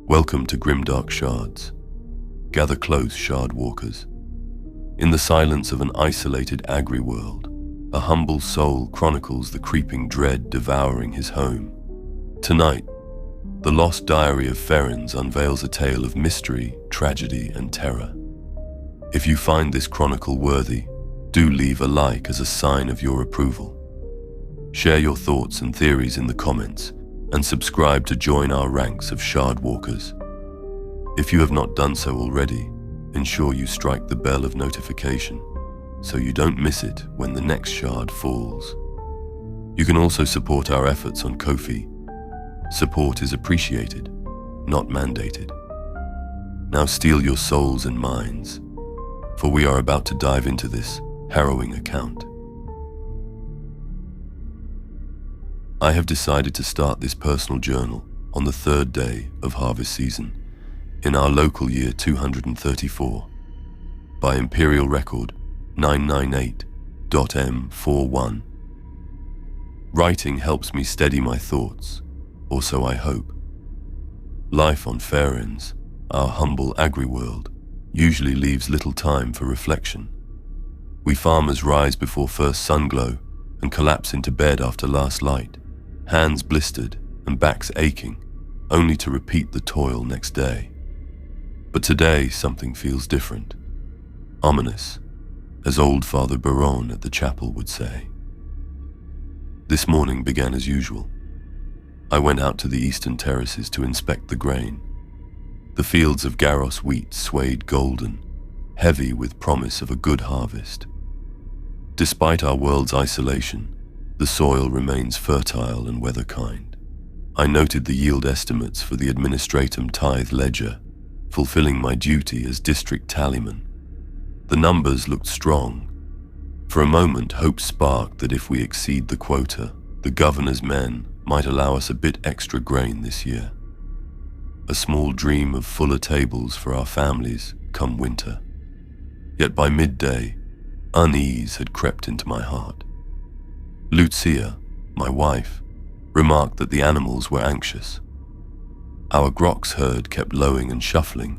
Welcome to Grimdark Shards. Gather close, Shard walkers. In the silence of an isolated agri-world, a humble soul chronicles the creeping dread devouring his home. Tonight, the lost diary of Ferens unveils a tale of mystery, tragedy, and terror. If you find this chronicle worthy, do leave a like as a sign of your approval. Share your thoughts and theories in the comments, and subscribe to join our ranks of Shard walkers. If you have not done so already, ensure you strike the bell of notification so you don't miss it when the next shard falls. You can also support our efforts on Ko-fi. Support is appreciated, not mandated. Now steel your souls and minds, for we are about to dive into this harrowing account. I have decided to start this personal journal on the third day of harvest season in our local year 234 by Imperial record 998.m41. Writing helps me steady my thoughts, or so I hope. Life on Ferens, our humble agri-world, usually leaves little time for reflection. We farmers rise before first sunglow and collapse into bed after last light, hands blistered and backs aching, only to repeat the toil next day. But today something feels different, ominous, as old Father Baron at the chapel would say. This morning began as usual. I went out to the eastern terraces to inspect the grain. The fields of Garros wheat swayed golden, heavy with promise of a good harvest. Despite our world's isolation, the soil remains fertile and weather-kind. I noted the yield estimates for the administratum tithe ledger, fulfilling my duty as district tallyman. The numbers looked strong. For a moment, hope sparked that if we exceed the quota, the governor's men might allow us a bit extra grain this year. A small dream of fuller tables for our families come winter. Yet by midday, unease had crept into my heart. Lucia, my wife, remarked that the animals were anxious. Our grox herd kept lowing and shuffling,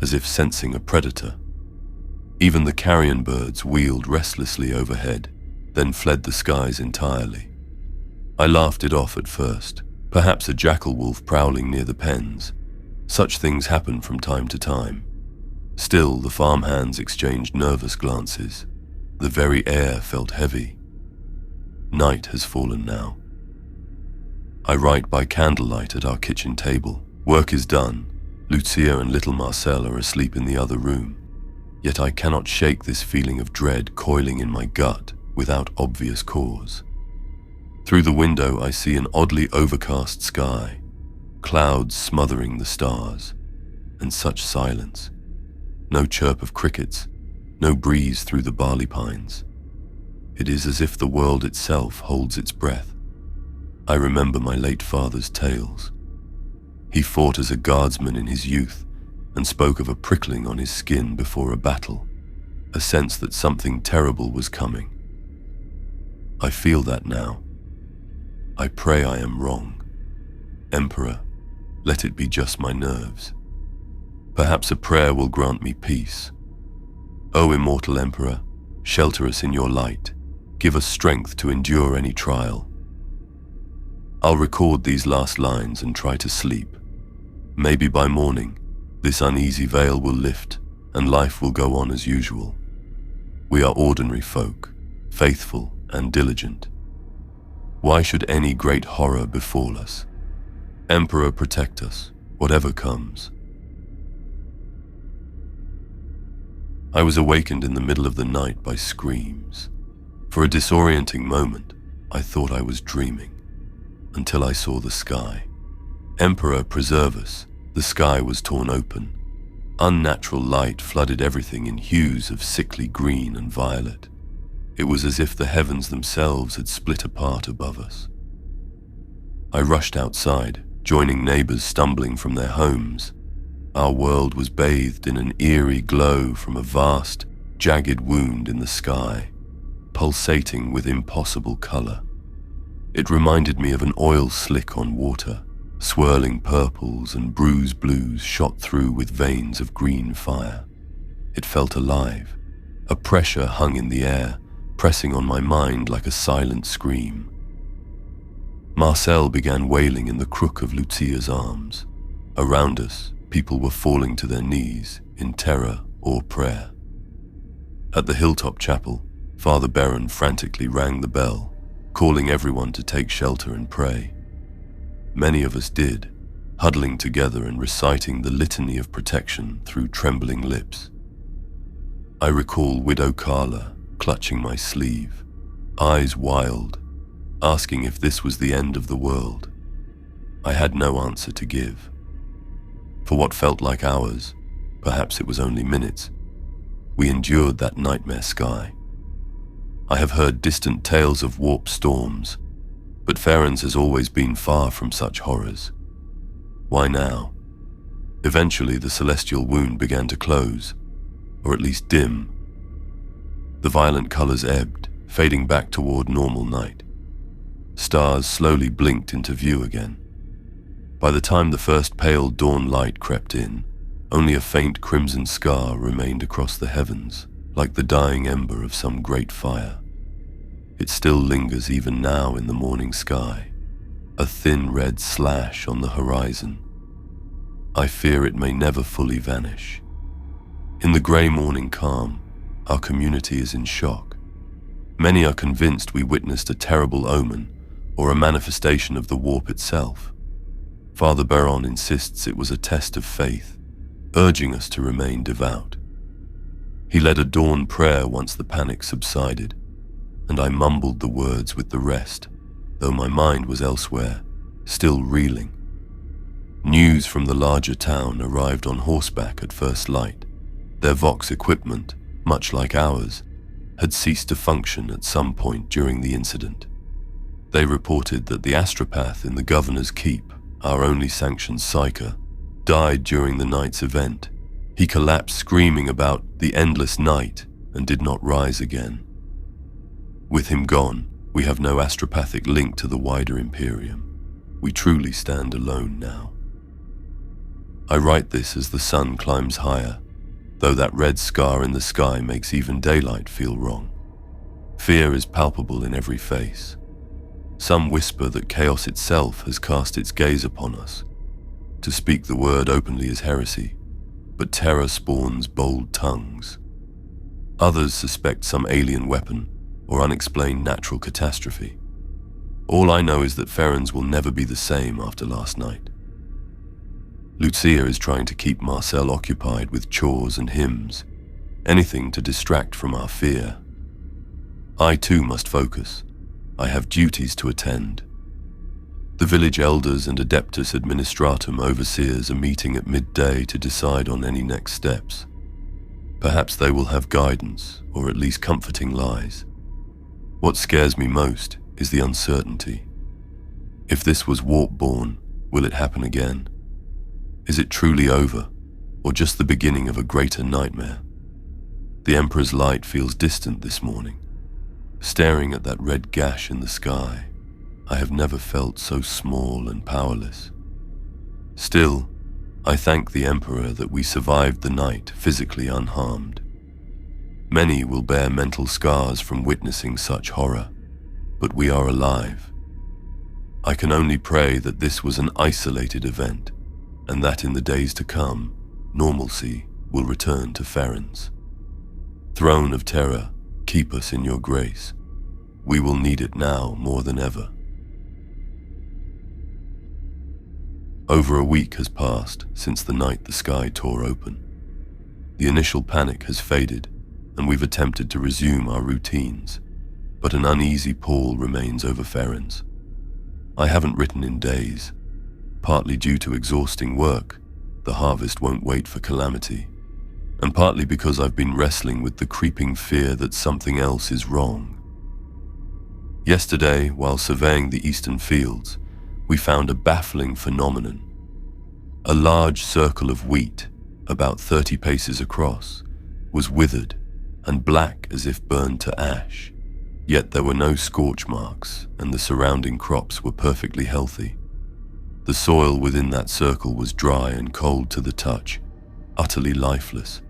as if sensing a predator. Even the carrion birds wheeled restlessly overhead, then fled the skies entirely. I laughed it off at first, perhaps a jackal wolf prowling near the pens. Such things happen from time to time. Still, the farmhands exchanged nervous glances. The very air felt heavy. Night has fallen now. I write by candlelight at our kitchen table. Work is done. Lucia and little Marcel are asleep in the other room. Yet I cannot shake this feeling of dread coiling in my gut without obvious cause. Through the window I see an oddly overcast sky, clouds smothering the stars, and such silence. No chirp of crickets, no breeze through the barley pines. It is as if the world itself holds its breath. I remember my late father's tales. He fought as a guardsman in his youth and spoke of a prickling on his skin before a battle, a sense that something terrible was coming. I feel that now. I pray I am wrong. Emperor, let it be just my nerves. Perhaps a prayer will grant me peace. O immortal Emperor, shelter us in your light. Give us strength to endure any trial. I'll record these last lines and try to sleep. Maybe by morning, this uneasy veil will lift and life will go on as usual. We are ordinary folk, faithful and diligent. Why should any great horror befall us? Emperor, protect us, whatever comes. I was awakened in the middle of the night by screams. For a disorienting moment, I thought I was dreaming, until I saw the sky. Emperor, preserve us. The sky was torn open. Unnatural light flooded everything in hues of sickly green and violet. It was as if the heavens themselves had split apart above us. I rushed outside, joining neighbors stumbling from their homes. Our world was bathed in an eerie glow from a vast, jagged wound in the sky, pulsating with impossible color. It reminded me of an oil slick on water, Swirling purples and bruised blues shot through with veins of green fire. It felt alive. A pressure hung in the air, pressing on my mind like a silent scream. Marcel began wailing in the crook of Lucia's arms. Around us, people were falling to their knees in terror or prayer. At the hilltop chapel, Father Baron frantically rang the bell, calling everyone to take shelter and pray. Many of us did, huddling together and reciting the litany of protection through trembling lips. I recall Widow Carla clutching my sleeve, eyes wild, asking if this was the end of the world. I had no answer to give. For what felt like hours, perhaps it was only minutes, we endured that nightmare sky. I have heard distant tales of warp storms, but Ferens has always been far from such horrors. Why now? Eventually the celestial wound began to close, or at least dim. The violent colors ebbed, fading back toward normal night. Stars slowly blinked into view again. By the time the first pale dawn light crept in, only a faint crimson scar remained across the heavens, like the dying ember of some great fire. It still lingers even now in the morning sky, a thin red slash on the horizon. I fear it may never fully vanish. In the grey morning calm, our community is in shock. Many are convinced we witnessed a terrible omen or a manifestation of the warp itself. Father Baron insists it was a test of faith, urging us to remain devout. He led a dawn prayer once the panic subsided, and I mumbled the words with the rest, though my mind was elsewhere, still reeling. News from the larger town arrived on horseback at first light. Their Vox equipment, much like ours, had ceased to function at some point during the incident. They reported that the astropath in the governor's keep, our only sanctioned psyker, died during the night's event. He collapsed screaming about the endless night and did not rise again. With him gone, we have no astropathic link to the wider Imperium. We truly stand alone now. I write this as the sun climbs higher, though that red scar in the sky makes even daylight feel wrong. Fear is palpable in every face. Some whisper that chaos itself has cast its gaze upon us. To speak the word openly is heresy, but terror spawns bold tongues. Others suspect some alien weapon or unexplained natural catastrophe. All I know is that Ferens will never be the same after last night. Lucia is trying to keep Marcel occupied with chores and hymns, anything to distract from our fear. I too must focus. I have duties to attend. The village elders and Adeptus Administratum overseers are meeting at midday to decide on any next steps. Perhaps they will have guidance, or at least comforting lies. What scares me most is the uncertainty. If this was warp-born, will it happen again? Is it truly over, or just the beginning of a greater nightmare? The Emperor's light feels distant this morning. Staring at that red gash in the sky, I have never felt so small and powerless. Still, I thank the Emperor that we survived the night physically unharmed. Many will bear mental scars from witnessing such horror, but we are alive. I can only pray that this was an isolated event, and that in the days to come, normalcy will return to Ferens. Throne of Terror, keep us in your grace. We will need it now more than ever. Over a week has passed since the night the sky tore open. The initial panic has faded, and we've attempted to resume our routines, but an uneasy pall remains over Ferens. I haven't written in days, partly due to exhausting work. The harvest won't wait for calamity, and partly because I've been wrestling with the creeping fear that something else is wrong. Yesterday, while surveying the eastern fields, we found a baffling phenomenon. A large circle of wheat, about 30 paces across, was withered and black as if burned to ash, yet there were no scorch marks and the surrounding crops were perfectly healthy. The soil within that circle was dry and cold to the touch, utterly lifeless.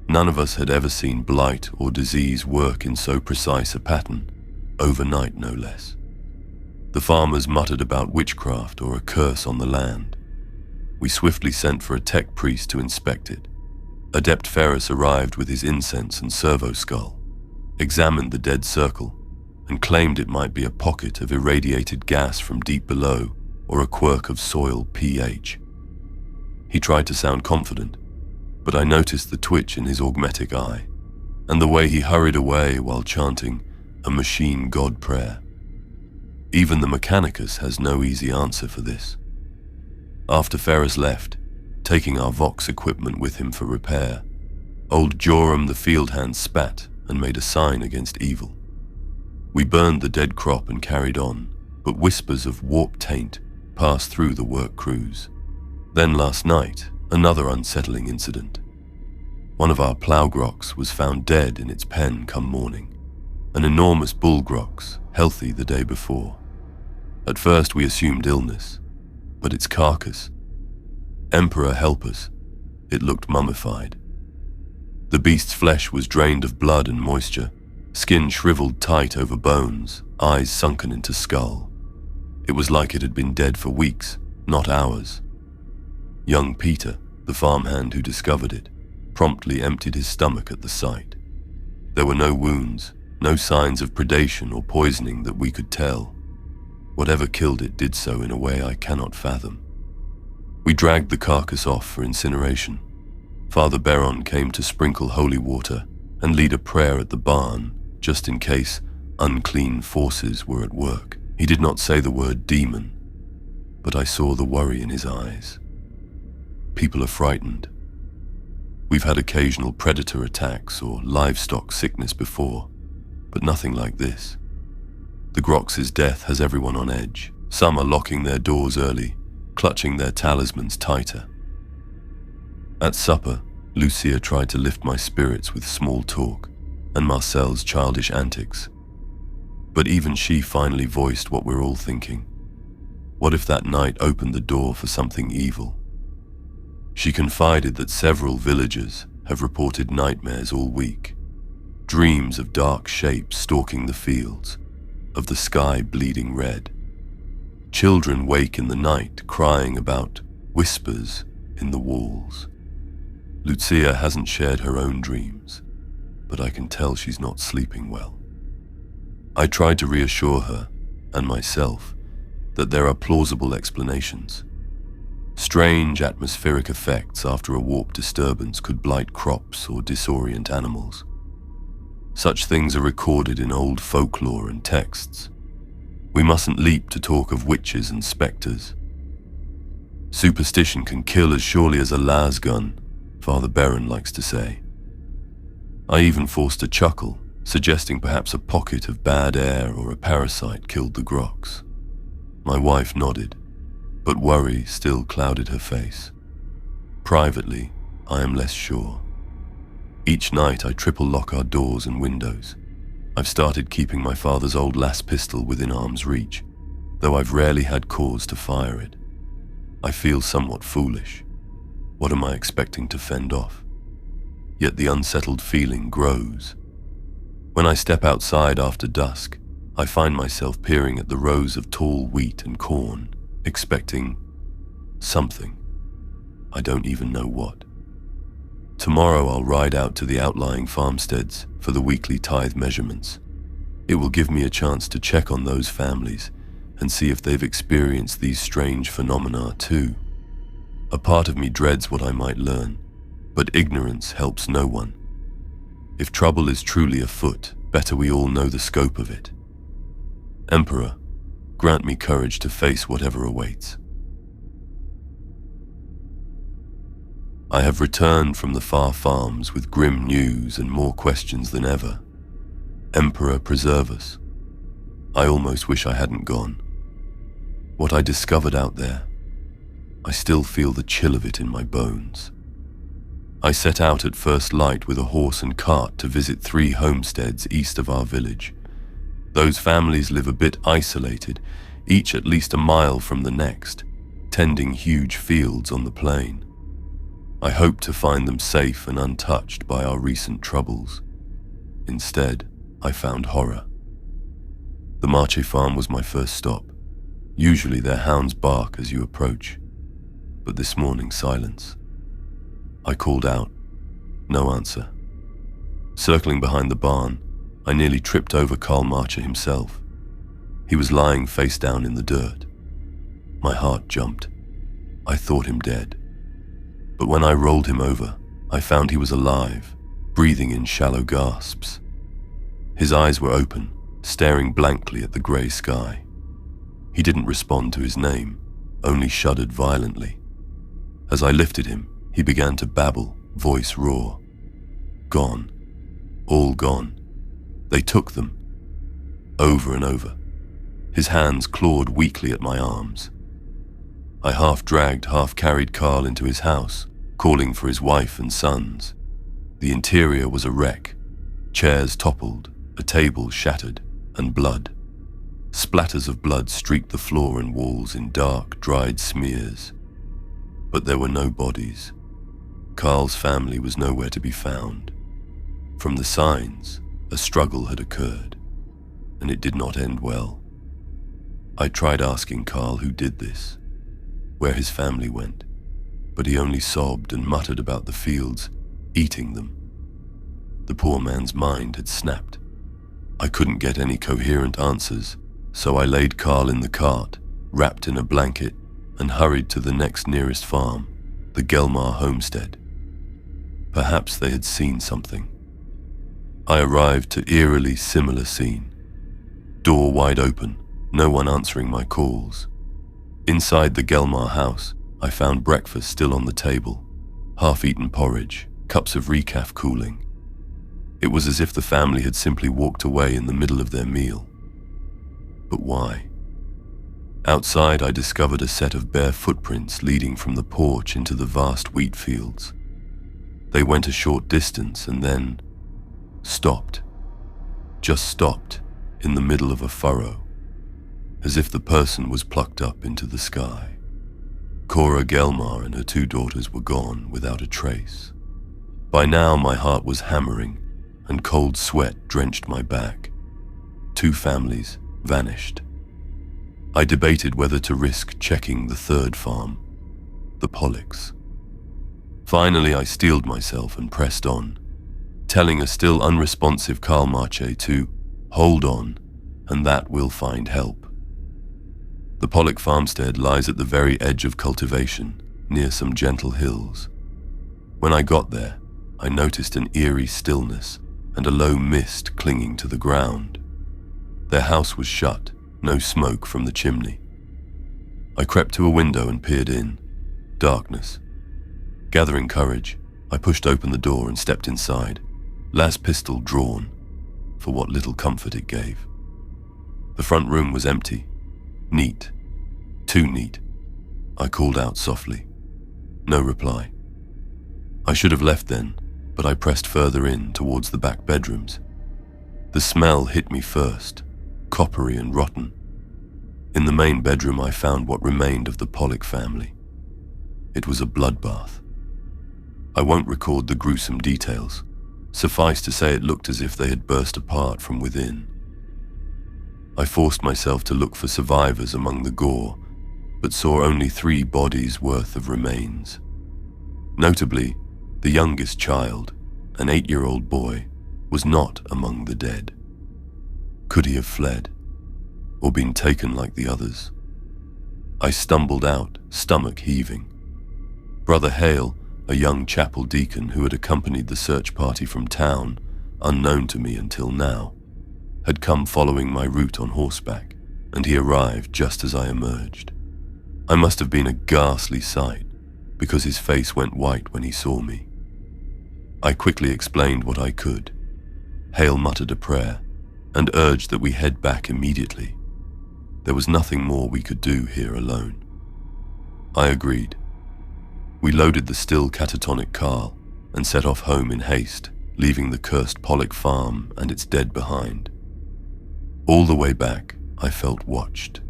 None of us had ever seen blight or disease work in so precise a pattern, overnight no less. The farmers muttered about witchcraft or a curse on the land. We swiftly sent for a tech priest to inspect it. Adept Ferris arrived with his incense and servo skull, examined the dead circle, and claimed it might be a pocket of irradiated gas from deep below or a quirk of soil pH. He tried to sound confident, but I noticed the twitch in his augmetic eye and the way he hurried away while chanting a machine god prayer. Even the Mechanicus has no easy answer for this. After Ferris left, taking our Vox equipment with him for repair, old Joram the field hand spat and made a sign against evil. We burned the dead crop and carried on, but whispers of warped taint passed through the work crews. Then last night, another unsettling incident. One of our plough groks was found dead in its pen come morning, an enormous bull groks, healthy the day before. At first we assumed illness, but its carcass, Emperor help us, it looked mummified. The beast's flesh was drained of blood and moisture, skin shriveled tight over bones, eyes sunken into skull. It was like it had been dead for weeks, not hours. Young Peter, the farmhand who discovered it, promptly emptied his stomach at the sight. There were no wounds, no signs of predation or poisoning that we could tell. Whatever killed it did so in a way I cannot fathom. We dragged the carcass off for incineration. Father Beron came to sprinkle holy water and lead a prayer at the barn, just in case unclean forces were at work. He did not say the word demon, but I saw the worry in his eyes. People are frightened. We've had occasional predator attacks or livestock sickness before, but nothing like this. The Grox's death has everyone on edge. Some are locking their doors early, clutching their talismans tighter. At supper, Lucia tried to lift my spirits with small talk and Marcel's childish antics. But even she finally voiced what we're all thinking. What if that night opened the door for something evil? She confided that several villagers have reported nightmares all week. Dreams of dark shapes stalking the fields, of the sky bleeding red. Children wake in the night crying about whispers in the walls. Lucia hasn't shared her own dreams, but I can tell she's not sleeping well. I tried to reassure her, and myself, that there are plausible explanations. Strange atmospheric effects after a warp disturbance could blight crops or disorient animals. Such things are recorded in old folklore and texts. We mustn't leap to talk of witches and spectres. Superstition can kill as surely as a las gun, Father Beron likes to say. I even forced a chuckle, suggesting perhaps a pocket of bad air or a parasite killed the groks. My wife nodded, but worry still clouded her face. Privately, I am less sure. Each night I triple lock our doors and windows. I've started keeping my father's old las pistol within arm's reach, though I've rarely had cause to fire it. I feel somewhat foolish. What am I expecting to fend off? Yet the unsettled feeling grows. When I step outside after dusk, I find myself peering at the rows of tall wheat and corn, expecting something. I don't even know what. Tomorrow I'll ride out to the outlying farmsteads for the weekly tithe measurements. It will give me a chance to check on those families and see if they've experienced these strange phenomena too. A part of me dreads what I might learn, but ignorance helps no one. If trouble is truly afoot, better we all know the scope of it. Emperor, grant me courage to face whatever awaits. I have returned from the far farms with grim news and more questions than ever. Emperor, preserve us. I almost wish I hadn't gone. What I discovered out there, I still feel the chill of it in my bones. I set out at first light with a horse and cart to visit 3 homesteads east of our village. Those families live a bit isolated, each at least a mile from the next, tending huge fields on the plain. I hoped to find them safe and untouched by our recent troubles. Instead, I found horror. The Marche farm was my first stop. Usually their hounds bark as you approach, but this morning silence. I called out. No answer. Circling behind the barn, I nearly tripped over Karl Marche himself. He was lying face down in the dirt. My heart jumped. I thought him dead. But when I rolled him over, I found he was alive, breathing in shallow gasps. His eyes were open, staring blankly at the grey sky. He didn't respond to his name, only shuddered violently. As I lifted him, he began to babble, voice raw. Gone. All gone. They took them. Over and over. His hands clawed weakly at my arms. I half-dragged, half-carried Karl into his house, calling for his wife and sons. The interior was a wreck. Chairs toppled, a table shattered, and blood. Splatters of blood streaked the floor and walls in dark, dried smears. But there were no bodies. Karl's family was nowhere to be found. From the signs, a struggle had occurred, and it did not end well. I tried asking Karl who did this, where his family went, but he only sobbed and muttered about the fields, eating them. The poor man's mind had snapped. I couldn't get any coherent answers, so I laid Karl in the cart, wrapped in a blanket, and hurried to the next nearest farm, the Gelmar homestead. Perhaps they had seen something. I arrived to eerily similar scene. Door wide open, no one answering my calls. Inside the Gelmar house, I found breakfast still on the table, half-eaten porridge, cups of recaf cooling. It was as if the family had simply walked away in the middle of their meal. But why? Outside, I discovered a set of bare footprints leading from the porch into the vast wheat fields. They went a short distance and then stopped. Just stopped in the middle of a furrow, as if the person was plucked up into the sky. Cora Gelmar and her 2 daughters were gone without a trace. By now my heart was hammering and cold sweat drenched my back. 2 families vanished. I debated whether to risk checking the 3rd farm, the Pollocks. Finally I steeled myself and pressed on, telling a still unresponsive Karl Marche to hold on, and that will find help. The Pollock farmstead lies at the very edge of cultivation, near some gentle hills. When I got there, I noticed an eerie stillness and a low mist clinging to the ground. Their house was shut, no smoke from the chimney. I crept to a window and peered in. Darkness. Gathering courage, I pushed open the door and stepped inside, las pistol drawn, for what little comfort it gave. The front room was empty. Neat. Too neat. I called out softly. No reply. I should have left then, but I pressed further in towards the back bedrooms. The smell hit me first, coppery and rotten. In the main bedroom I found what remained of the Pollock family. It was a bloodbath. I won't record the gruesome details. Suffice to say it looked as if they had burst apart from within. I forced myself to look for survivors among the gore, but saw only 3 bodies worth of remains. Notably, the youngest child, an 8-year-old boy, was not among the dead. Could he have fled, or been taken like the others? I stumbled out, stomach heaving. Brother Hale, a young chapel deacon who had accompanied the search party from town, unknown to me until now, had come following my route on horseback, and he arrived just as I emerged. I must have been a ghastly sight, because his face went white when he saw me. I quickly explained what I could. Hale muttered a prayer, and urged that we head back immediately. There was nothing more we could do here alone. I agreed. We loaded the still catatonic Karl and set off home in haste, leaving the cursed Pollock farm and its dead behind. All the way back, I felt watched.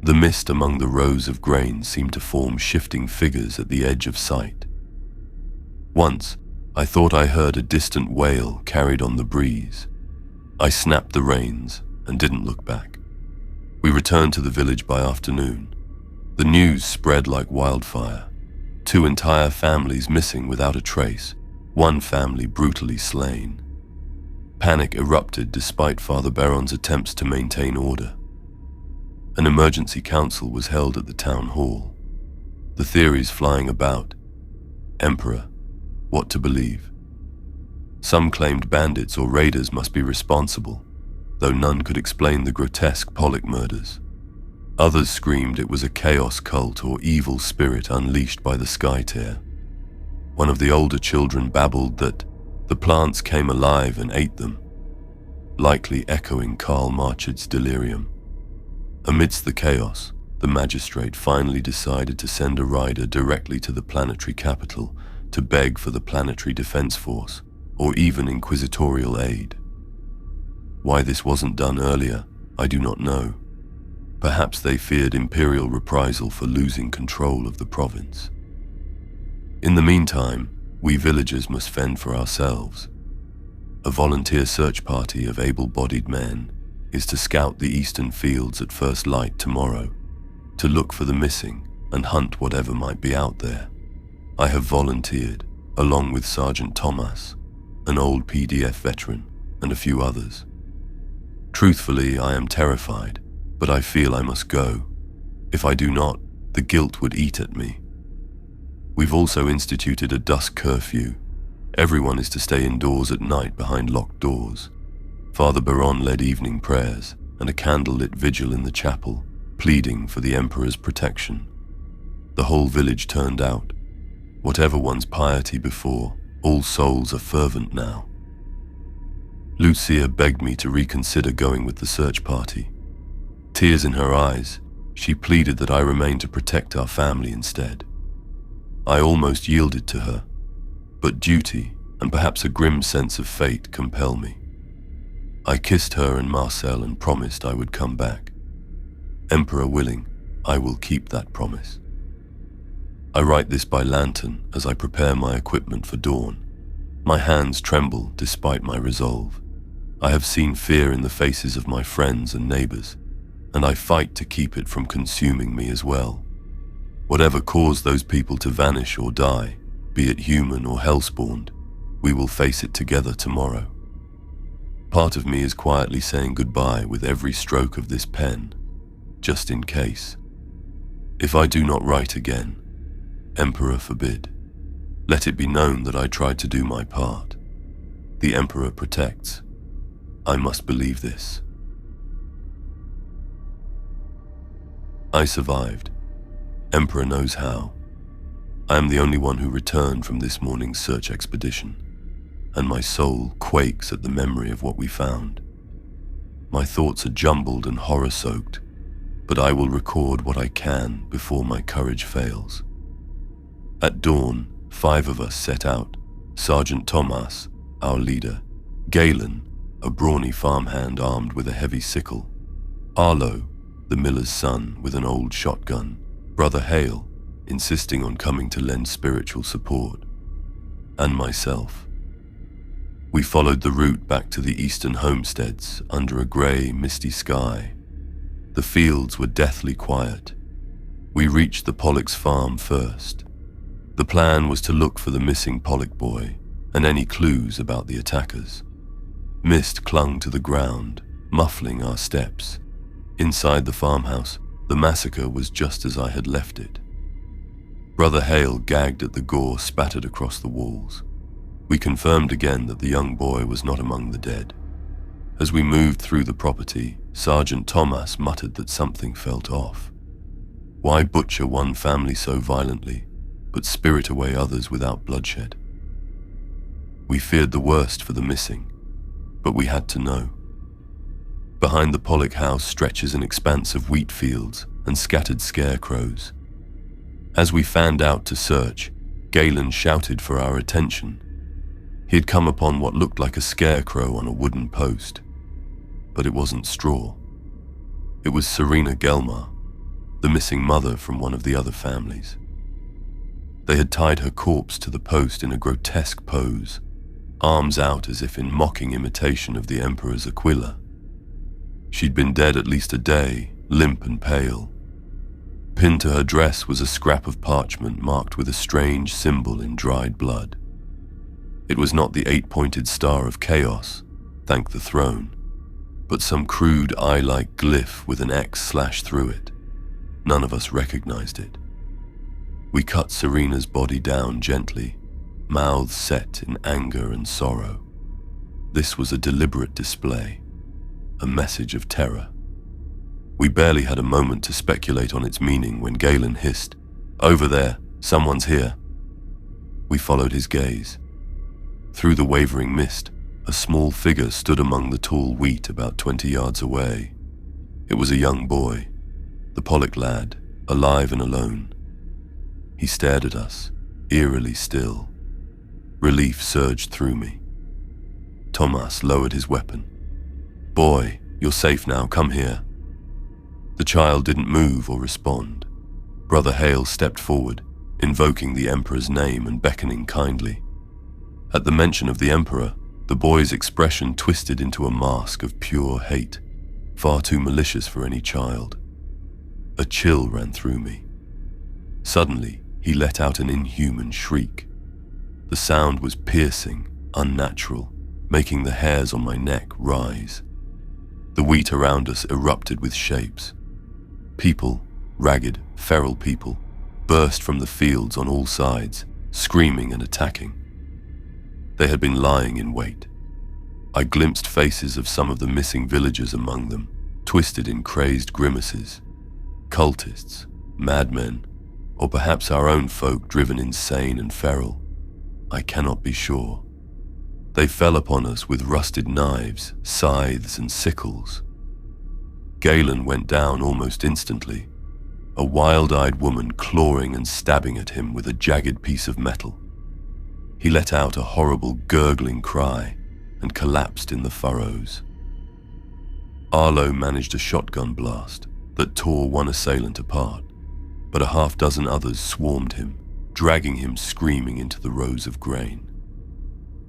The mist among the rows of grain seemed to form shifting figures at the edge of sight. Once, I thought I heard a distant wail carried on the breeze. I snapped the reins and didn't look back. We returned to the village by afternoon. The news spread like wildfire. 2 entire families missing without a trace, 1 family brutally slain. Panic erupted despite Father Baron's attempts to maintain order. An emergency council was held at the town hall. The theories flying about. Emperor, what to believe? Some claimed bandits or raiders must be responsible, though none could explain the grotesque Pollock murders. Others screamed it was a chaos cult or evil spirit unleashed by the Sky Tear. One of the older children babbled that the plants came alive and ate them, likely echoing Karl Marchard's delirium. Amidst the chaos, the magistrate finally decided to send a rider directly to the planetary capital to beg for the planetary defense force, or even inquisitorial aid. Why this wasn't done earlier, I do not know. Perhaps they feared Imperial reprisal for losing control of the province. In the meantime, we villagers must fend for ourselves. A volunteer search party of able-bodied men is to scout the eastern fields at first light tomorrow, to look for the missing and hunt whatever might be out there. I have volunteered, along with Sergeant Thomas, an old PDF veteran, and a few others. Truthfully, I am terrified, but I feel I must go. If I do not, the guilt would eat at me. We've also instituted a dusk curfew. Everyone is to stay indoors at night behind locked doors. Father Baron led evening prayers and a candlelit vigil in the chapel, pleading for the Emperor's protection. The whole village turned out. Whatever one's piety before, all souls are fervent now. Lucia begged me to reconsider going with the search party. Tears in her eyes, she pleaded that I remain to protect our family instead. I almost yielded to her, but duty and perhaps a grim sense of fate compel me. I kissed her and Marcel and promised I would come back. Emperor willing, I will keep that promise. I write this by lantern as I prepare my equipment for dawn. My hands tremble despite my resolve. I have seen fear in the faces of my friends and neighbors, and I fight to keep it from consuming me as well. Whatever caused those people to vanish or die, be it human or hellspawned, we will face it together tomorrow. Part of me is quietly saying goodbye with every stroke of this pen, just in case. If I do not write again, Emperor forbid, let it be known that I tried to do my part. The Emperor protects. I must believe this. I survived. Emperor knows how. I am the only one who returned from this morning's search expedition, and my soul quakes at the memory of what we found. My thoughts are jumbled and horror-soaked, but I will record what I can before my courage fails. At dawn, 5 of us set out: Sergeant Thomas, our leader; Galen, a brawny farmhand armed with a heavy sickle; Arlo, the miller's son with an old shotgun; Brother Hale, insisting on coming to lend spiritual support; and myself. We followed the route back to the eastern homesteads under a grey, misty sky. The fields were deathly quiet. We reached the Pollock's farm first. The plan was to look for the missing Pollock boy and any clues about the attackers. Mist clung to the ground, muffling our steps. Inside the farmhouse, the massacre was just as I had left it. Brother Hale gagged at the gore spattered across the walls. We confirmed again that the young boy was not among the dead. As we moved through the property, Sergeant Thomas muttered that something felt off. Why butcher one family so violently, but spirit away others without bloodshed? We feared the worst for the missing, but we had to know. Behind the Pollock house stretches an expanse of wheat fields and scattered scarecrows. As we fanned out to search, Galen shouted for our attention. He had come upon what looked like a scarecrow on a wooden post, but it wasn't straw. It was Serena Gelmar, the missing mother from one of the other families. They had tied her corpse to the post in a grotesque pose, arms out as if in mocking imitation of the Emperor's Aquila. She'd been dead at least a day, limp and pale. Pinned to her dress was a scrap of parchment marked with a strange symbol in dried blood. It was not the 8-pointed star of chaos, thank the throne, but some crude eye-like glyph with an X slashed through it. None of us recognized it. We cut Serena's body down gently, mouths set in anger and sorrow. This was a deliberate display, a message of terror. We barely had a moment to speculate on its meaning when Galen hissed, "Over there, someone's here." We followed his gaze. Through the wavering mist, a small figure stood among the tall wheat about 20 yards away. It was a young boy, the Pollock lad, alive and alone. He stared at us, eerily still. Relief surged through me. Thomas lowered his weapon. "Boy, you're safe now, come here." The child didn't move or respond. Brother Hale stepped forward, invoking the Emperor's name and beckoning kindly. At the mention of the Emperor, the boy's expression twisted into a mask of pure hate, far too malicious for any child. A chill ran through me. Suddenly, he let out an inhuman shriek. The sound was piercing, unnatural, making the hairs on my neck rise. The wheat around us erupted with shapes. People, ragged, feral people, burst from the fields on all sides, screaming and attacking. They had been lying in wait. I glimpsed faces of some of the missing villagers among them, twisted in crazed grimaces. Cultists, madmen, or perhaps our own folk driven insane and feral. I cannot be sure. They fell upon us with rusted knives, scythes, and sickles. Galen went down almost instantly, a wild-eyed woman clawing and stabbing at him with a jagged piece of metal. He let out a horrible gurgling cry and collapsed in the furrows. Arlo managed a shotgun blast that tore one assailant apart, but a half-dozen others swarmed him, dragging him screaming into the rows of grain.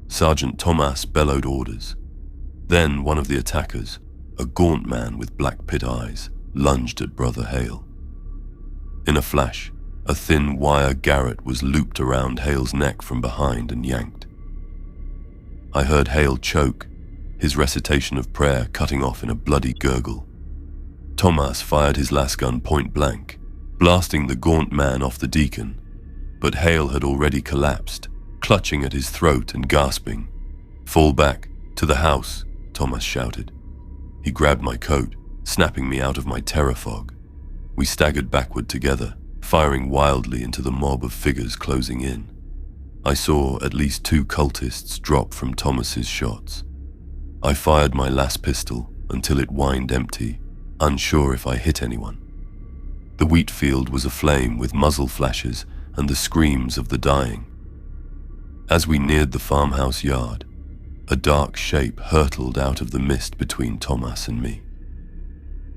Sergeant Thomas bellowed orders. Then one of the attackers, a gaunt man with black pit eyes, lunged at Brother Hale. In a flash, a thin wire garrote was looped around Hale's neck from behind and yanked. I heard Hale choke, his recitation of prayer cutting off in a bloody gurgle. Thomas fired his lasgun point blank, blasting the gaunt man off the deacon, but Hale had already collapsed, clutching at his throat and gasping. "Fall back, to the house," Thomas shouted. He grabbed my coat, snapping me out of my terror fog. We staggered backward together, firing wildly into the mob of figures closing in. I saw at least 2 cultists drop from Thomas's shots. I fired my last pistol until it whined empty, unsure if I hit anyone. The wheat field was aflame with muzzle flashes and the screams of the dying. As we neared the farmhouse yard, a dark shape hurtled out of the mist between Thomas and me.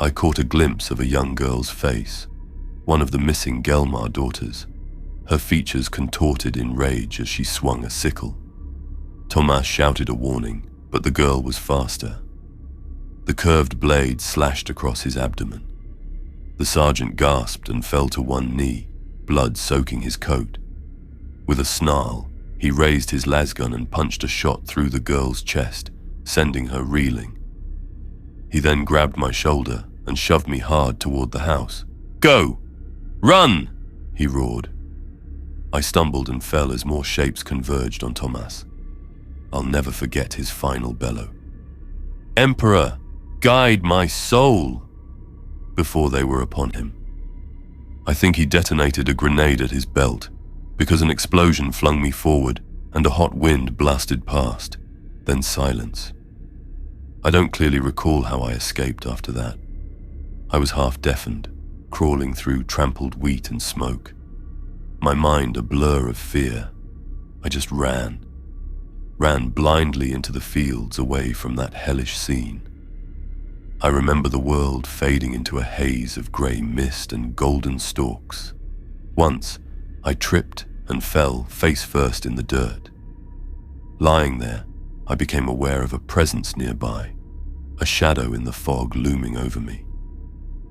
I caught a glimpse of a young girl's face, one of the missing Gelmar daughters, her features contorted in rage as she swung a sickle. Thomas shouted a warning, but the girl was faster. The curved blade slashed across his abdomen. The sergeant gasped and fell to one knee, blood soaking his coat. With a snarl, he raised his lasgun and punched a shot through the girl's chest, sending her reeling. He then grabbed my shoulder and shoved me hard toward the house. "Go! Run!" he roared. I stumbled and fell as more shapes converged on Thomas. I'll never forget his final bellow. "Emperor, guide my soul!" before they were upon him. I think he detonated a grenade at his belt, because an explosion flung me forward and a hot wind blasted past, then silence. I don't clearly recall how I escaped after that. I was half deafened, crawling through trampled wheat and smoke. My mind a blur of fear. I just ran blindly into the fields away from that hellish scene. I remember the world fading into a haze of grey mist and golden stalks. Once, I tripped and fell face first in the dirt. Lying there, I became aware of a presence nearby, a shadow in the fog looming over me.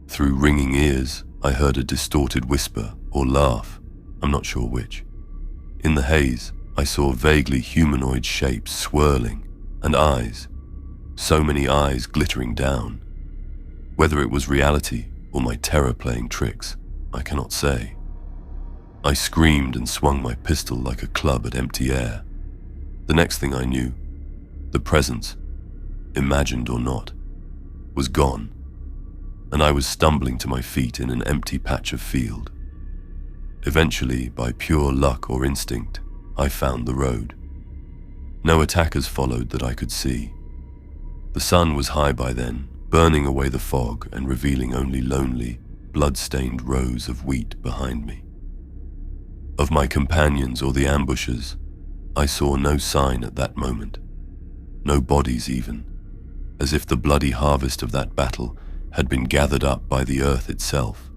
Through ringing ears, I heard a distorted whisper or laugh, I'm not sure which. In the haze, I saw vaguely humanoid shapes swirling, and eyes, so many eyes glittering down. Whether it was reality or my terror playing tricks, I cannot say. I screamed and swung my pistol like a club at empty air. The next thing I knew, the presence, imagined or not, was gone, and I was stumbling to my feet in an empty patch of field. Eventually, by pure luck or instinct, I found the road. No attackers followed that I could see. The sun was high by then, burning away the fog and revealing only lonely, blood-stained rows of wheat behind me. Of my companions or the ambushers, I saw no sign at that moment. No bodies even, as if the bloody harvest of that battle had been gathered up by the earth itself.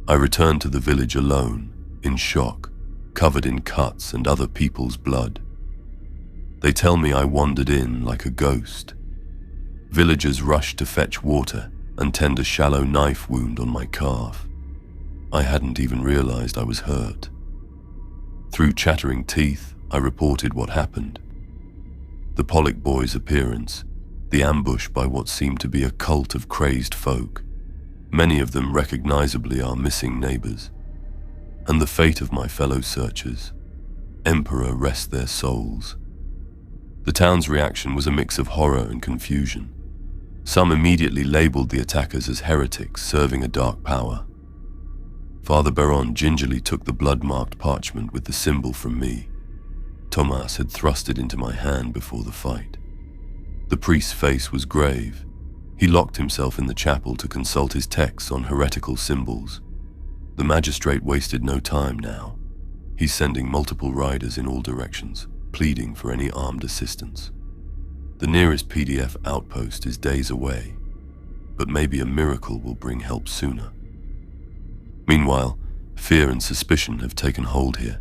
I returned to the village alone, in shock, covered in cuts and other people's blood. They tell me I wandered in like a ghost. Villagers rushed to fetch water and tend a shallow knife wound on my calf. I hadn't even realized I was hurt. Through chattering teeth, I reported what happened. The Pollock boys' appearance, the ambush by what seemed to be a cult of crazed folk, many of them recognizably our missing neighbors, and the fate of my fellow searchers. Emperor rest their souls. The town's reaction was a mix of horror and confusion. Some immediately labeled the attackers as heretics serving a dark power. Father Baron gingerly took the blood-marked parchment with the symbol from me. Thomas had thrust it into my hand before the fight. The priest's face was grave. He locked himself in the chapel to consult his texts on heretical symbols. The magistrate wasted no time now. He's sending multiple riders in all directions, pleading for any armed assistance. The nearest PDF outpost is days away, but maybe a miracle will bring help sooner. Meanwhile, fear and suspicion have taken hold here.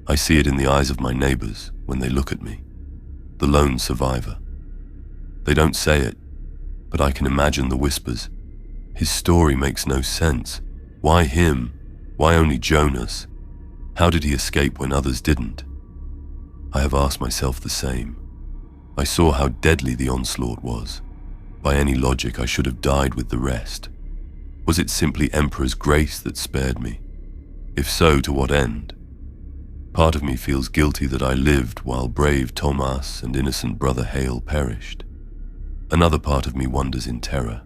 I see it in the eyes of my neighbors when they look at me, the lone survivor. They don't say it, but I can imagine the whispers. His story makes no sense. Why him? Why only Jonas? How did he escape when others didn't? I have asked myself the same. I saw how deadly the onslaught was. By any logic, I should have died with the rest. Was it simply Emperor's grace that spared me? If so, to what end? Part of me feels guilty that I lived while brave Thomas and innocent brother Hale perished. Another part of me wonders in terror.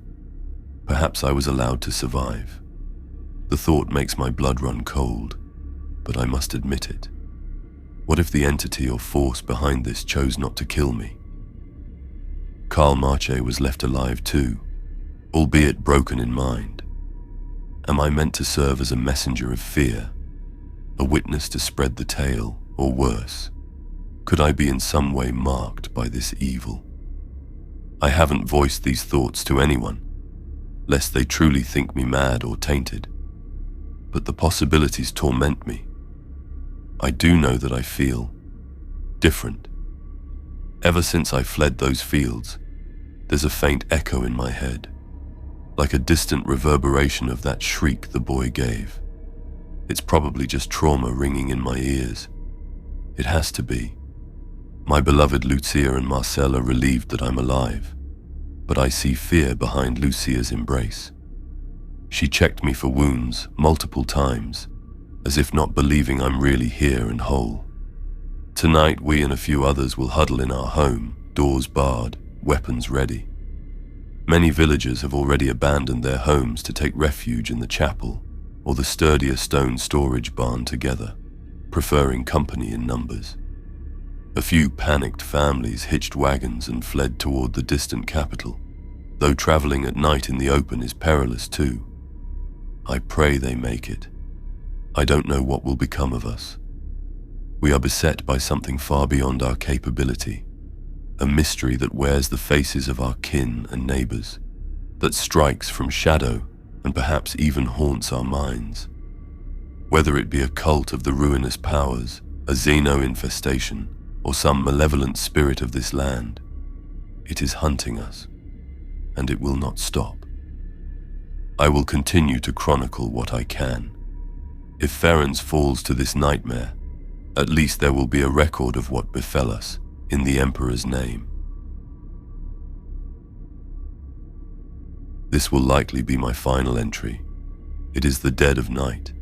Perhaps I was allowed to survive. The thought makes my blood run cold, but I must admit it. What if the entity or force behind this chose not to kill me? Karl Marche was left alive too, albeit broken in mind. Am I meant to serve as a messenger of fear, a witness to spread the tale, or worse? Could I be in some way marked by this evil? I haven't voiced these thoughts to anyone, lest they truly think me mad or tainted. But the possibilities torment me. I do know that I feel different. Ever since I fled those fields, there's a faint echo in my head, like a distant reverberation of that shriek the boy gave. It's probably just trauma ringing in my ears. It has to be. My beloved Lucia and Marcel are relieved that I'm alive, but I see fear behind Lucia's embrace. She checked me for wounds multiple times, as if not believing I'm really here and whole. Tonight, we and a few others will huddle in our home, doors barred, weapons ready. Many villagers have already abandoned their homes to take refuge in the chapel or the sturdier stone storage barn together, preferring company in numbers. A few panicked families hitched wagons and fled toward the distant capital, though traveling at night in the open is perilous too. I pray they make it. I don't know what will become of us. We are beset by something far beyond our capability, a mystery that wears the faces of our kin and neighbors, that strikes from shadow and perhaps even haunts our minds. Whether it be a cult of the ruinous powers, a xeno-infestation, or some malevolent spirit of this land, it is hunting us, and it will not stop. I will continue to chronicle what I can. If Ferens falls to this nightmare, at least there will be a record of what befell us in the Emperor's name. This will likely be my final entry. It is the dead of night.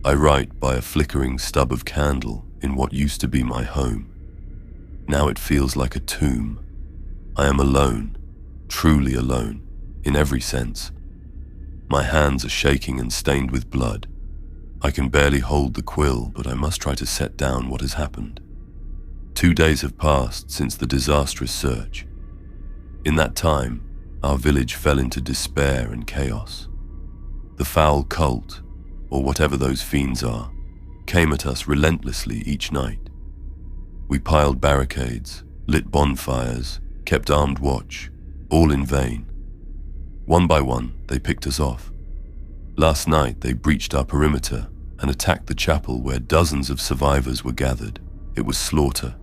I write by a flickering stub of candle in what used to be my home. Now it feels like a tomb. I am alone, truly alone, in every sense. My hands are shaking and stained with blood. I can barely hold the quill, but I must try to set down what has happened. 2 days have passed since the disastrous search. In that time, our village fell into despair and chaos. The foul cult, or whatever those fiends are, came at us relentlessly each night. We piled barricades, lit bonfires, kept armed watch, all in vain. One by one, they picked us off. Last night, they breached our perimeter and attacked the chapel where dozens of survivors were gathered. It was slaughter.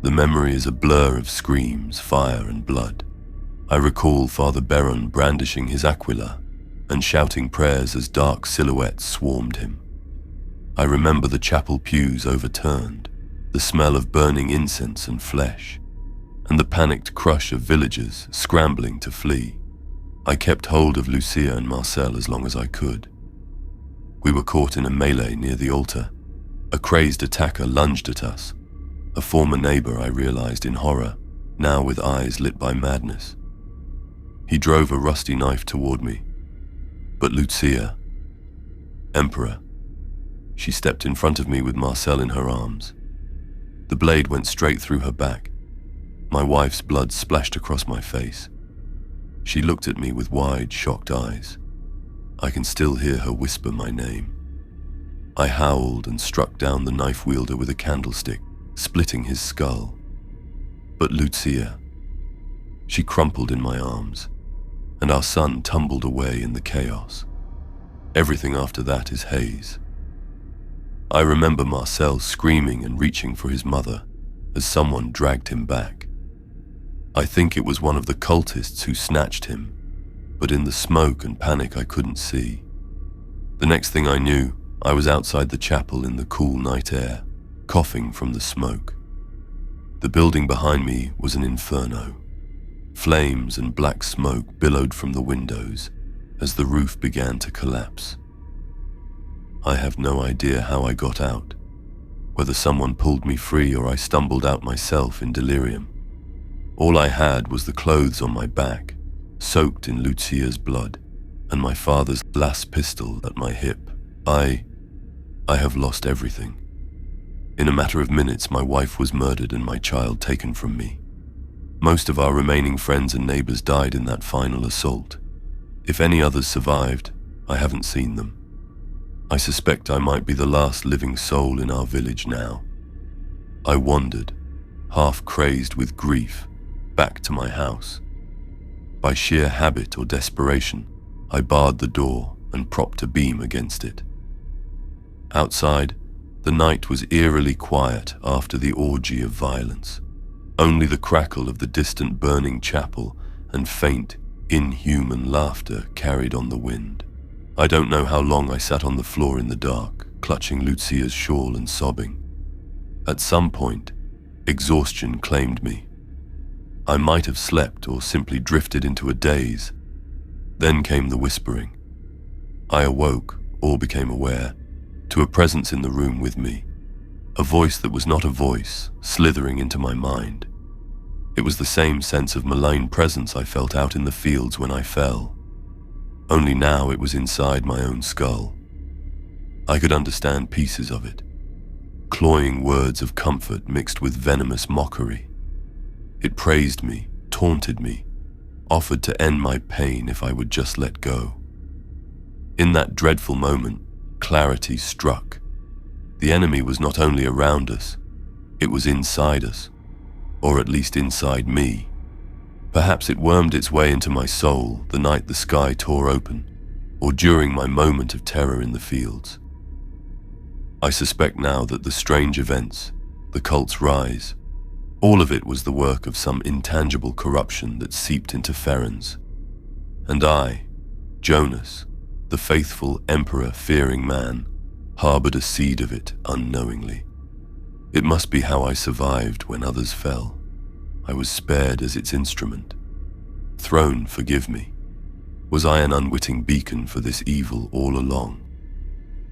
The memory is a blur of screams, fire, and blood. I recall Father Beron brandishing his aquila and shouting prayers as dark silhouettes swarmed him. I remember the chapel pews overturned, the smell of burning incense and flesh, and the panicked crush of villagers scrambling to flee. I kept hold of Lucia and Marcel as long as I could. We were caught in a melee near the altar. A crazed attacker lunged at us. A former neighbor, I realized in horror, now with eyes lit by madness. He drove a rusty knife toward me. But Lucia, Emperor, she stepped in front of me with Marcel in her arms. The blade went straight through her back. My wife's blood splashed across my face. She looked at me with wide, shocked eyes. I can still hear her whisper my name. I howled and struck down the knife wielder with a candlestick, splitting his skull. But Lucia, she crumpled in my arms, and our son tumbled away in the chaos. Everything after that is haze. I remember Marcel screaming and reaching for his mother as someone dragged him back. I think it was one of the cultists who snatched him, but in the smoke and panic I couldn't see. The next thing I knew, I was outside the chapel in the cool night air, coughing from the smoke. The building behind me was an inferno. Flames and black smoke billowed from the windows as the roof began to collapse. I have no idea how I got out, whether someone pulled me free or I stumbled out myself in delirium. All I had was the clothes on my back, soaked in Lucia's blood, and my father's las pistol at my hip. I have lost everything. In a matter of minutes, my wife was murdered and my child taken from me. Most of our remaining friends and neighbors died in that final assault. If any others survived, I haven't seen them. I suspect I might be the last living soul in our village now. I wandered, half crazed with grief, back to my house. By sheer habit or desperation, I barred the door and propped a beam against it. Outside, the night was eerily quiet after the orgy of violence. Only the crackle of the distant burning chapel and faint, inhuman laughter carried on the wind. I don't know how long I sat on the floor in the dark, clutching Lucia's shawl and sobbing. At some point, exhaustion claimed me. I might have slept or simply drifted into a daze. Then came the whispering. I awoke, or became aware, to a presence in the room with me. A voice that was not a voice, slithering into my mind. It was the same sense of malign presence I felt out in the fields when I fell. Only now it was inside my own skull. I could understand pieces of it. Cloying words of comfort mixed with venomous mockery. It praised me, taunted me, offered to end my pain if I would just let go. In that dreadful moment, clarity struck. The enemy was not only around us, it was inside us. or at least inside me. Perhaps it wormed its way into my soul the night the sky tore open, or during my moment of terror in the fields. I suspect now that the strange events, the cult's rise, all of it was the work of some intangible corruption that seeped into Ferens. And I, Jonas, the faithful emperor-fearing man, harbored a seed of it unknowingly. It must be how I survived when others fell. I was spared as its instrument. Throne, forgive me. Was I an unwitting beacon for this evil all along?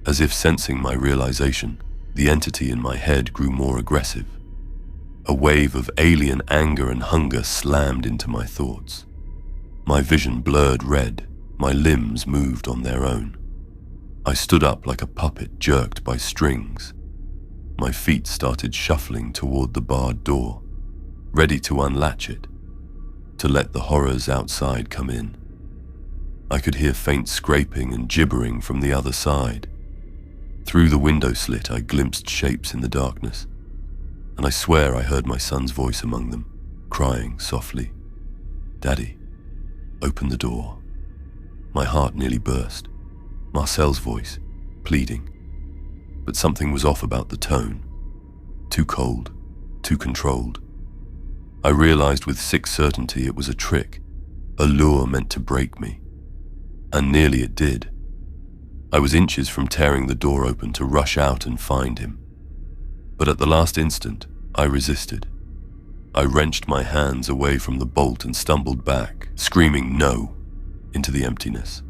As if sensing my realization, the entity in my head grew more aggressive. A wave of alien anger and hunger slammed into my thoughts. My vision blurred red, my limbs moved on their own. I stood up like a puppet jerked by strings. My feet started shuffling toward the barred door, ready to unlatch it, to let the horrors outside come in. I could hear faint scraping and gibbering from the other side. Through the window slit I glimpsed shapes in the darkness, and I swear I heard my son's voice among them, crying softly, "Daddy, open the door." My heart nearly burst. Marcel's voice, pleading. But something was off about the tone. Too cold, too controlled. I realized with sick certainty it was a trick, a lure meant to break me. And nearly it did. I was inches from tearing the door open to rush out and find him. But at the last instant, I resisted. I wrenched my hands away from the bolt and stumbled back, screaming no, into the emptiness.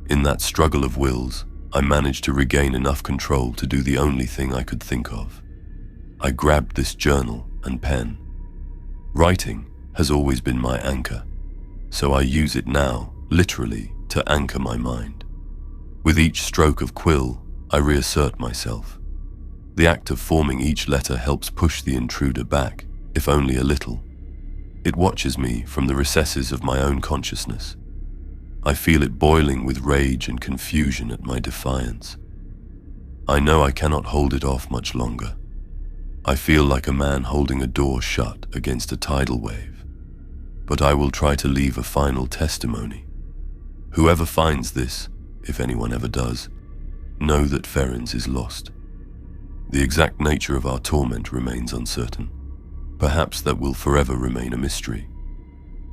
In that struggle of wills, I managed to regain enough control to do the only thing I could think of. I grabbed this journal and pen. Writing has always been my anchor, so I use it now, literally, to anchor my mind. With each stroke of quill, I reassert myself. The act of forming each letter helps push the intruder back, if only a little. It watches me from the recesses of my own consciousness. I feel it boiling with rage and confusion at my defiance. I know I cannot hold it off much longer. I feel like a man holding a door shut against a tidal wave. But I will try to leave a final testimony. Whoever finds this, if anyone ever does, know that Ferens is lost. The exact nature of our torment remains uncertain. Perhaps that will forever remain a mystery.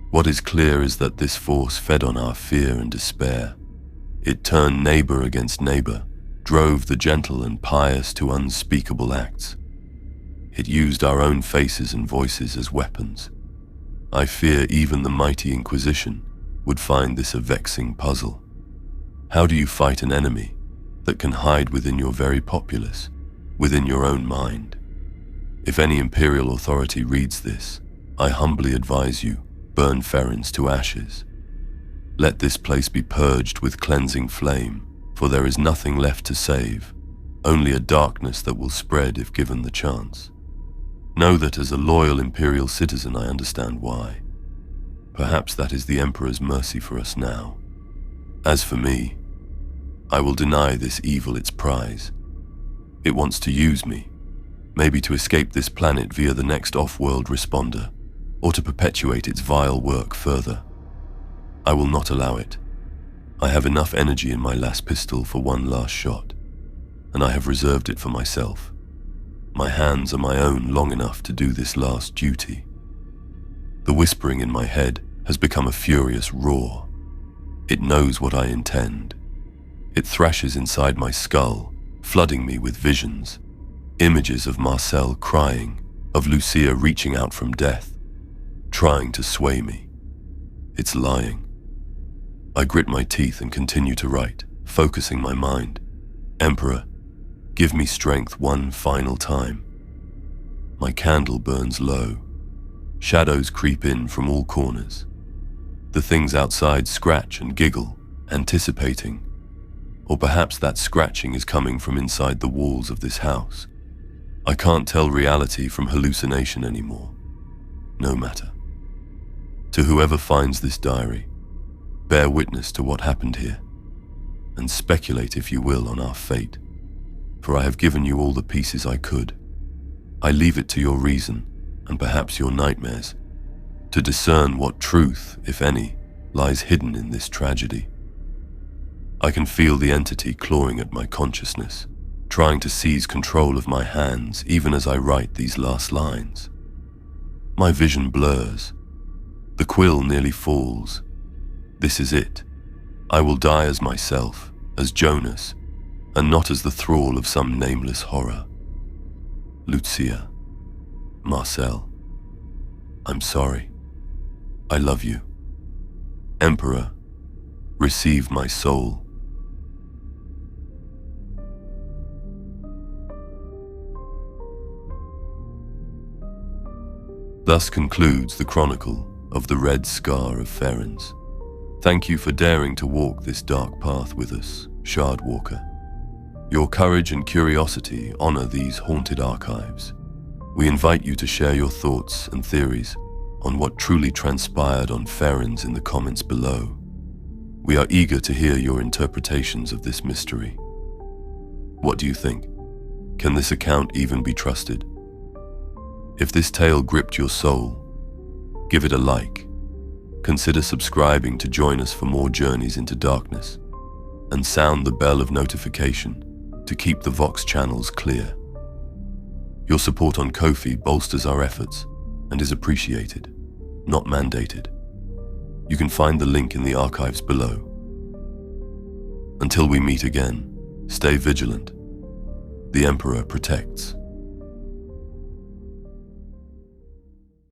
What is clear is that this force fed on our fear and despair. It turned neighbor against neighbor, drove the gentle and pious to unspeakable acts. It used our own faces and voices as weapons. I fear even the mighty Inquisition would find this a vexing puzzle. How do you fight an enemy that can hide within your very populace, within your own mind? If any Imperial authority reads this, I humbly advise you, burn Ferens to ashes. Let this place be purged with cleansing flame, for there is nothing left to save, only a darkness that will spread if given the chance. Know that as a loyal Imperial citizen I understand why. Perhaps that is the Emperor's mercy for us now. As for me, I will deny this evil its prize. It wants to use me, maybe to escape this planet via the next off-world responder, or to perpetuate its vile work further. I will not allow it. I have enough energy in my last pistol for one last shot, and I have reserved it for myself. My hands are my own long enough to do this last duty. The whispering in my head has become a furious roar. It knows what I intend. It thrashes inside my skull, flooding me with visions. Images of Marcel crying, of Lucia reaching out from death, trying to sway me. It's lying. I grit my teeth and continue to write, focusing my mind. Emperor, give me strength one final time. My candle burns low. Shadows creep in from all corners. The things outside scratch and giggle, anticipating. Or perhaps that scratching is coming from inside the walls of this house. I can't tell reality from hallucination anymore. No matter. To whoever finds this diary, bear witness to what happened here, and speculate, if you will, on our fate. For I have given you all the pieces I could. I leave it to your reason, and perhaps your nightmares, to discern what truth, if any, lies hidden in this tragedy. I can feel the entity clawing at my consciousness, trying to seize control of my hands even as I write these last lines. My vision blurs. The quill nearly falls. This is it. I will die as myself, as Jonas, and not as the thrall of some nameless horror. Lucia. Marcel. I'm sorry. I love you. Emperor, receive my soul. Thus concludes the chronicle of the Red Scar of Ferens. Thank you for daring to walk this dark path with us, Shard Walker. Your courage and curiosity honor these haunted archives. We invite you to share your thoughts and theories on what truly transpired on Ferens in the comments below. We are eager to hear your interpretations of this mystery. What do you think? Can this account even be trusted? If this tale gripped your soul, give it a like. Consider subscribing to join us for more journeys into darkness, and sound the bell of notification to keep the Vox channels clear. Your support on Ko-fi bolsters our efforts and is appreciated, not mandated. You can find the link in the archives below. Until we meet again, stay vigilant. The Emperor protects.